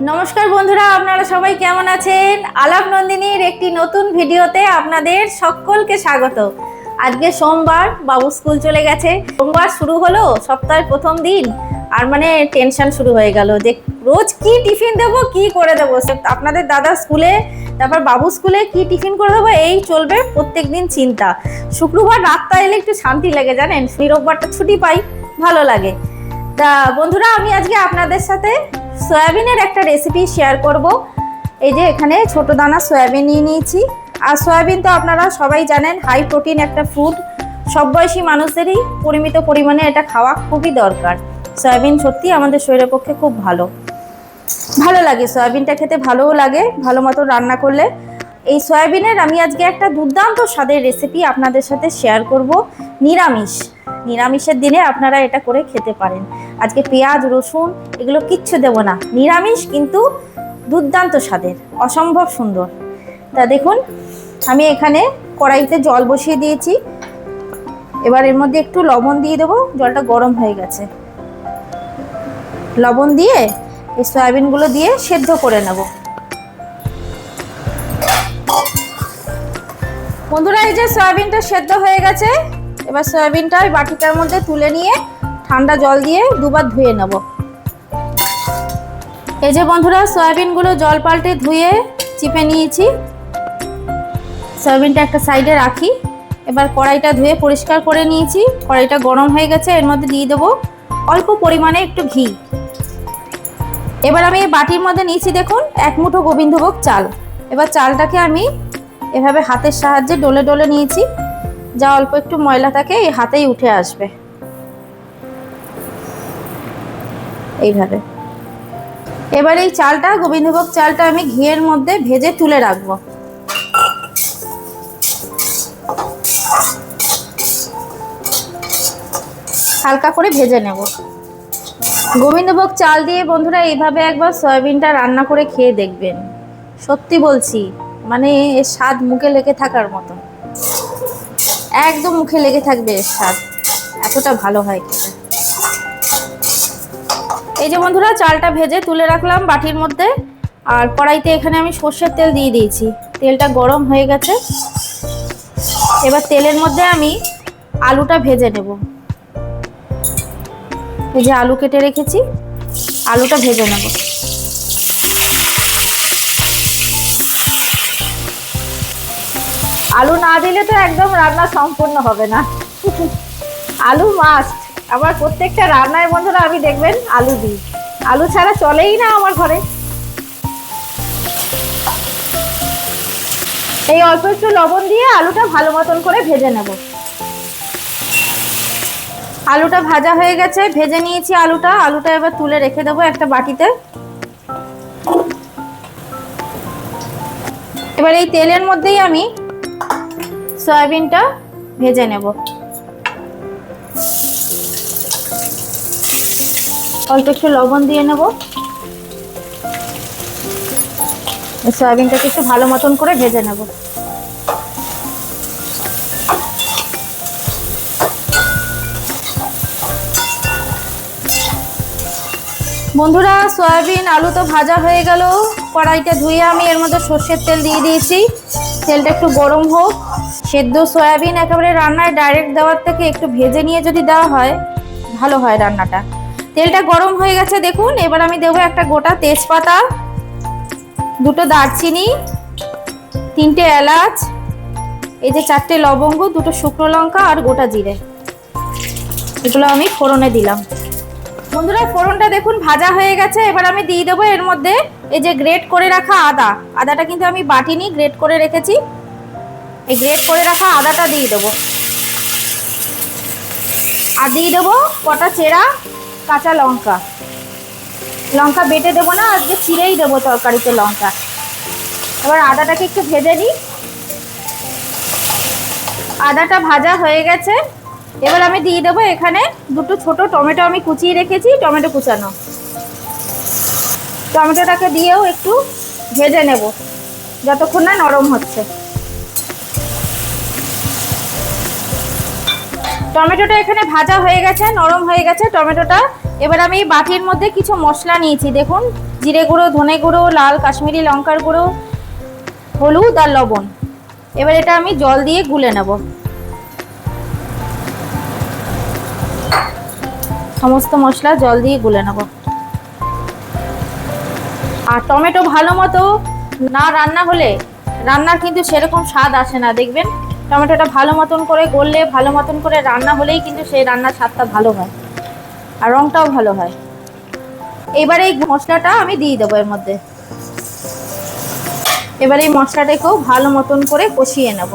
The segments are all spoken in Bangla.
নমস্কার বন্ধুরা, আপনারা সবাই কেমন আছেন? আলাপ নন্দিনীর একটি নতুন ভিডিওতে আপনাদের সকলকে স্বাগত। আজকে সোমবার, বাবু স্কুল চলে গেছে। সোমবার শুরু হলো, সপ্তাহের প্রথম দিন, আর মানে টেনশন শুরু হয়ে গেল যে রোজ কি টিফিন দেবো, কি করে দেবো। আপনাদের দাদা স্কুলে, তারপর বাবু স্কুলে কি টিফিন করে দেবো, এই চলবে প্রত্যেকদিন চিন্তা। শুক্রবার রাতটা এলে একটু শান্তি লাগে, জানেন, রোববারটা ছুটি পাই, ভালো লাগে। তা বন্ধুরা, আমি আজকে আপনাদের সাথে সয়াবিনের একটা রেসিপি শেয়ার করব। এই যে এখানে ছোট দানা সয়াবিন নিয়ে নিয়েছি। আর সয়াবিন তো আপনারা সবাই জানেন হাই প্রোটিন একটা ফুড, সব বয়সী মানুষদেরই পরিমিত পরিমাণে এটা খাওয়া খুবই দরকার। সয়াবিন সত্যি আমাদের শরীরের পক্ষে খুব ভালো লাগে। সয়াবিনটা খেতে ভালোও লাগে ভালো মতো রান্না করলে। এই সয়াবিনের আমি আজকে একটা দুর্দান্ত স্বাদের রেসিপি আপনাদের সাথে শেয়ার করব। নিরামিষের দিনে আপনারা এটা করে খেতে পারেন। আজকে পেঁয়াজ রসুন এগুলো কিচ্ছু দেব না, নিরামিষ কিন্তু দুর্দান্ত স্বাদের, অসম্ভব সুন্দর। তা দেখুন, আমি এখানে কড়াইতে জল বসিয়ে দিয়েছি। এবার এর মধ্যে একটু লবণ দিয়ে দেবো। জলটা গরম হয়ে গেছে। লবণ দিয়ে এই সয়াবিনগুলো দিয়ে সেদ্ধ করে নেব। বন্ধুরা, এই যে সয়াবিনটা সেদ্ধ হয়ে গেছে। এবার সয়াবিনটা ওই বাটিটার মধ্যে তুলে নিয়ে ঠান্ডা জল দিয়ে দুবার ধুয়ে নেব। এই যে বন্ধুরা, সয়াবিনগুলো জল পাল্টে ধুয়ে চিপে নিয়েছি। সয়াবিনটা একটা সাইডে রাখি। এবার কড়াইটা ধুয়ে পরিষ্কার করে নিয়েছি। কড়াইটা গরম হয়ে গেছে, এর মধ্যে দিয়ে দেবো অল্প পরিমাণে একটু ঘি। এবার আমি এই বাটির মধ্যে নিয়েছি দেখুন 1 মুঠো গোবিন্দভোগ চাল। এবার চালটাকে আমি এভাবে হাতের সাহায্যে ডলে ডলে নিয়েছি। যা অল্প একটু ময়লা থাকে এই হাতেই উঠে আসবে, এইভাবে। এবার এই চালটা, গোবিন্দভোগ চালটা আমি ঘিয়ের মধ্যে ভেজে তুলে রাখবো। হালকা করে ভেজে নেব। গোবিন্দভোগ চাল দিয়ে বন্ধুরা এইভাবে একবার সয়াবিনটা রান্না করে খেয়ে দেখবেন। সত্যি বলছি, মানে এর স্বাদ মুখে লেগে থাকার মতো, একদম মুখে লেগে থাকবে এর স্বাদ, এতটা ভালো হয় খেতে। এই যে বন্ধুরা, চালটা ভেজে তুলে রাখলাম বাটির মধ্যে। আর কড়াইতে এখানে আমি সর্ষের তেল দিয়ে দিয়েছি। তেলটা গরম হয়ে গেছে। এবার তেলের মধ্যে আমি আলুটা ভেজে নেব। এই যে আলু কেটে রেখেছি, আলুটা ভেজে নেব। আলু না দিলে তো একদম রান্না সম্পূর্ণ হবে না। আলু মাস্ট। আবার প্রত্যেকটা রান্নায় বন্ধুরা আমি দেখবেন আলু দিই, আলু ছাড়া চলেই না আমার ঘরে। এই অল্প একটু লবণ দিয়ে আলুটা ভালো মতন করে ভেজে নেব। আলুটা ভাজা হয়ে গেছে, ভেজে নিয়েছি আলুটা এবার তুলে রেখে দেবো একটা বাটিতে। এবার এই তেলের মধ্যেই আমি সয়াবিনটা ভেজে নেব। অল্প একটু লবণ দিয়ে নেব। সয়াবিনটাকে একটু ভালো মতন করে ভেজে নেব। বন্ধুরা, সয়াবিন আলু তো ভাজা হয়ে গেল। কড়াইটা ধুয়ে আমি এর মধ্যে সর্ষের তেল দিয়ে দিয়েছি। তেলটা একটু গরম হোক। সেদ্ধ সয়াবিন একেবারে রান্নায় ডাইরেক্ট দেওয়ার থেকে একটু ভেজে নিয়ে যদি দেওয়া হয় ভালো হয় রান্নাটা। তেলটা গরম হয়ে গেছে দেখুন। এবার আমি দেবো একটা গোটা তেজপাতা, 2টো দারচিনি, 3টে এলাচ, এই যে 4টে লবঙ্গ, 2টো শুকনো লঙ্কা আর গোটা জিরে। এগুলো আমি ফোড়নে দিলাম। বন্ধুরা, ফোড়নটা দেখুন ভাজা হয়ে গেছে। এবার আমি দিয়ে দেবো এর মধ্যে এই যে গ্রেট করে রাখা আদাটা কিন্তু আমি বাটিনি, গ্রেট করে রেখেছি। এই গ্রেট করে রাখা আদাটা দিয়ে দেবো। আর দিয়ে দেবো কটা চেরা কাঁচা লঙ্কা। লঙ্কা বেটে দেবো না, আজকে চিড়েই দেবো তরকারিতে লঙ্কা। এবার আদাটাকে একটু ভেজে নিই। আদাটা ভাজা হয়ে গেছে। এবার আমি দিয়ে দেবো এখানে 2টো ছোট টমেটো আমি কুচিয়ে রেখেছি, টমেটো কুচানো। টমেটোটাকে দিয়েও একটু ভেজে নেব যতক্ষণ না নরম হচ্ছে। টমেটোটা এখানে ভাজা হয়ে গেছে, নরম হয়ে গেছে টমেটোটা। এবার আমি বাটির মধ্যে কিছু মশলা নিয়েছি দেখুন। জিরে গুঁড়ো, ধনে গুঁড়ো, লাল কাশ্মীরি লঙ্কার গুঁড়ো, হলুদ আর লবণ। এবার এটা আমি জল দিয়ে গুলে নেব। সমস্ত মশলা জল দিয়ে গুলে নেব। আর টমেটো ভালো মতো না রান্না হলে রান্নার কিন্তু সেরকম স্বাদ আসে না, দেখবেন। টমেটোটা ভালো মতন করে গললে, ভালো মতন করে রান্না হলেই কিন্তু সেই রান্নার স্বাদটা ভালো হয় আর রঙটাও ভালো হয়। এবার এই মশলাটা আমি দিয়ে দেবো এর মধ্যে। এবার এই মশলাটাকেও ভালো মতন করে কষিয়ে নেব।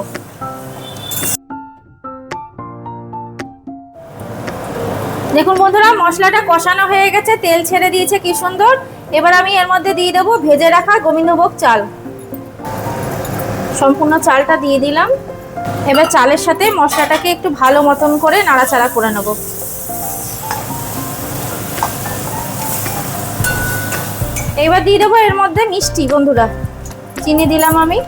দেখুন বন্ধুরা, মশলাটা কষানো হয়ে গেছে, তেল ছেড়ে দিয়েছে কি সুন্দর। এবার আমি এর মধ্যে দিয়ে দেবো ভেজে রাখা গোবিন্দভোগ চাল। সম্পূর্ণ চালটা দিয়ে দিলাম। এবার চালের সাথে মশলাটাকে একটু ভালো মতন করে নাড়াচাড়া করে নেব। এবার দিয়ে দেবো এর মধ্যে মিষ্টি। বন্ধুরা, চিনি দিলাম আমি।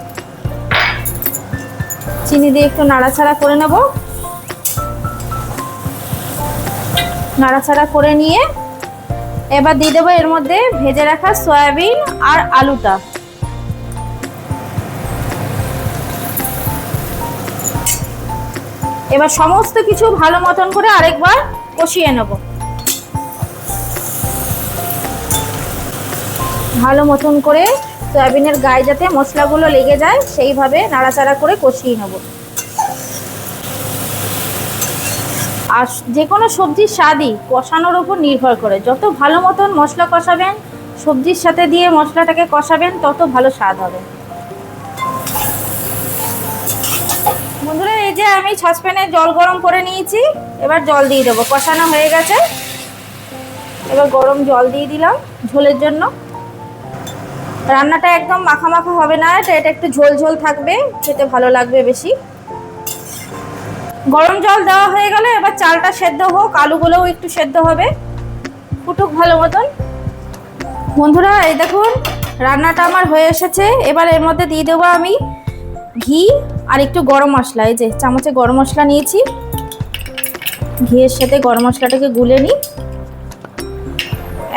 চিনি দিয়ে একটু নাড়াচাড়া করে নেব। নাড়াচাড়া করে নিয়ে এবার দিয়ে দেবো এর মধ্যে ভেজে রাখা সয়াবিন আর আলুটা। এবার সমস্ত কিছু ভালো মতন করে আরেকবার কষিয়ে নেব। ভালো মতন করে সয়াবিনের গায়ে যাতে মশলাগুলো লেগে যায় সেইভাবে নাড়াচাড়া করে কষিয়ে নেব। আর যে কোনো সবজির স্বাদই কষানোর উপর নির্ভর করে। যত ভালো মতন মশলা কষাবেন, সবজির সাথে দিয়ে মশলাটাকে কষাবেন, তত ভালো স্বাদ হবে। বন্ধুরা, এই যে আমি সসপ্যানে জল গরম করে নিয়েছি। এবার জল দিয়ে দেবো। কষানো হয়ে গেছে, এবার গরম জল দিয়ে দিলাম ঝোলের জন্য। রান্নাটা একদম মাখা মাখা হবে না, এটা একটু ঝোল ঝোল থাকবে, খেতে ভালো লাগবে বেশি। গরম জল দেওয়া হয়ে গেলে এবার চালটা সেদ্ধ হোক, আলুগুলোও একটু সেদ্ধ হবে, ফুটুক ভালো মতন। বন্ধুরা, এই দেখুন রান্নাটা আমার হয়ে এসেছে। এবার এর মধ্যে দিয়ে দেবো আমি ঘি আর একটু গরম মশলা। এই যে চামচে গরম মশলা নিয়েছি, ঘিয়ের সাথে গরম মশলাটাকে গুলে নিই।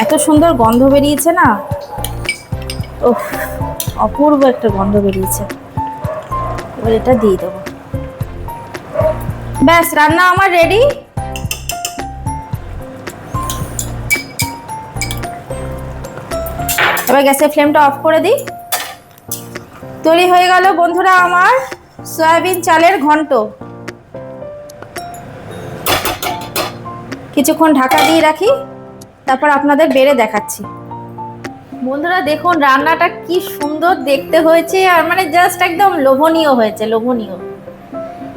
এত সুন্দর গন্ধ বেরিয়েছে না, ওহ, অপূর্ব একটা গন্ধ বেরিয়েছে। এবার এটা দিয়ে দেবো। ব্যাস, রান্না আমার রেডি। এবার গ্যাসের ফ্লেমটা অফ করে দিই। তৈরি হয়ে গেল বন্ধুরা আমার সয়াবিন চালের ঘন্ট। কিছুক্ষণ ঢাকা দিয়ে রাখি, তারপর আপনাদের বেড়ে দেখাচ্ছি। বন্ধুরা দেখুন রান্নাটা কি সুন্দর দেখতে হয়েছে, আর মানে জাস্ট একদম লোভনীয় হয়েছে, লোভনীয়।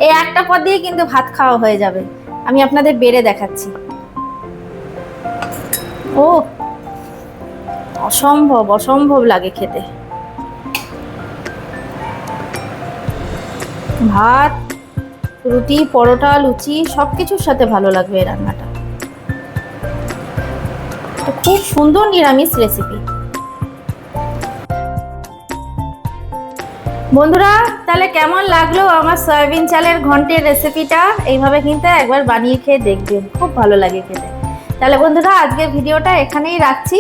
এই একটা পদ দিয়ে কিন্তু ভাত খাওয়া হয়ে যাবে। আমি আপনাদের বেড়ে দেখাচ্ছি। ও, অসম্ভব অসম্ভব লাগে খেতে। ভাত, রুটি, পরোটা, লুচি সবকিছুর সাথে ভালো লাগবে এই রান্নাটা। খুব সুন্দর নিরামিষ রেসিপি। বন্ধুরা, তাহলে কেমন লাগলো আমার সয়াবিন চালের ঘন্টের রেসিপিটা? এইভাবে কিন্তু একবার বানিয়ে খেয়ে দেখবেন, খুব ভালো লাগে খেতে। তাহলে বন্ধুরা, আজকের ভিডিওটা এখানেই রাখছি।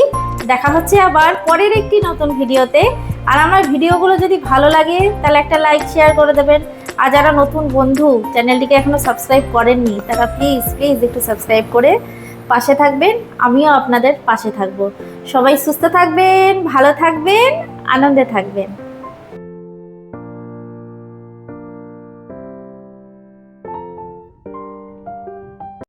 দেখা হচ্ছে আবার পরের একটি নতুন ভিডিওতে। আর আমার ভিডিওগুলো যদি ভালো লাগে তাহলে একটা লাইক শেয়ার করে দেবেন। আর যারা নতুন বন্ধু চ্যানেলটিকে এখনো সাবস্ক্রাইব করেননি, তারা প্লিজ প্লিজ একটু সাবস্ক্রাইব করে পাশে থাকবেন। আমিও আপনাদের পাশে থাকবো। সবাই সুস্থ থাকবেন, ভালো থাকবেন, আনন্দে থাকবেন।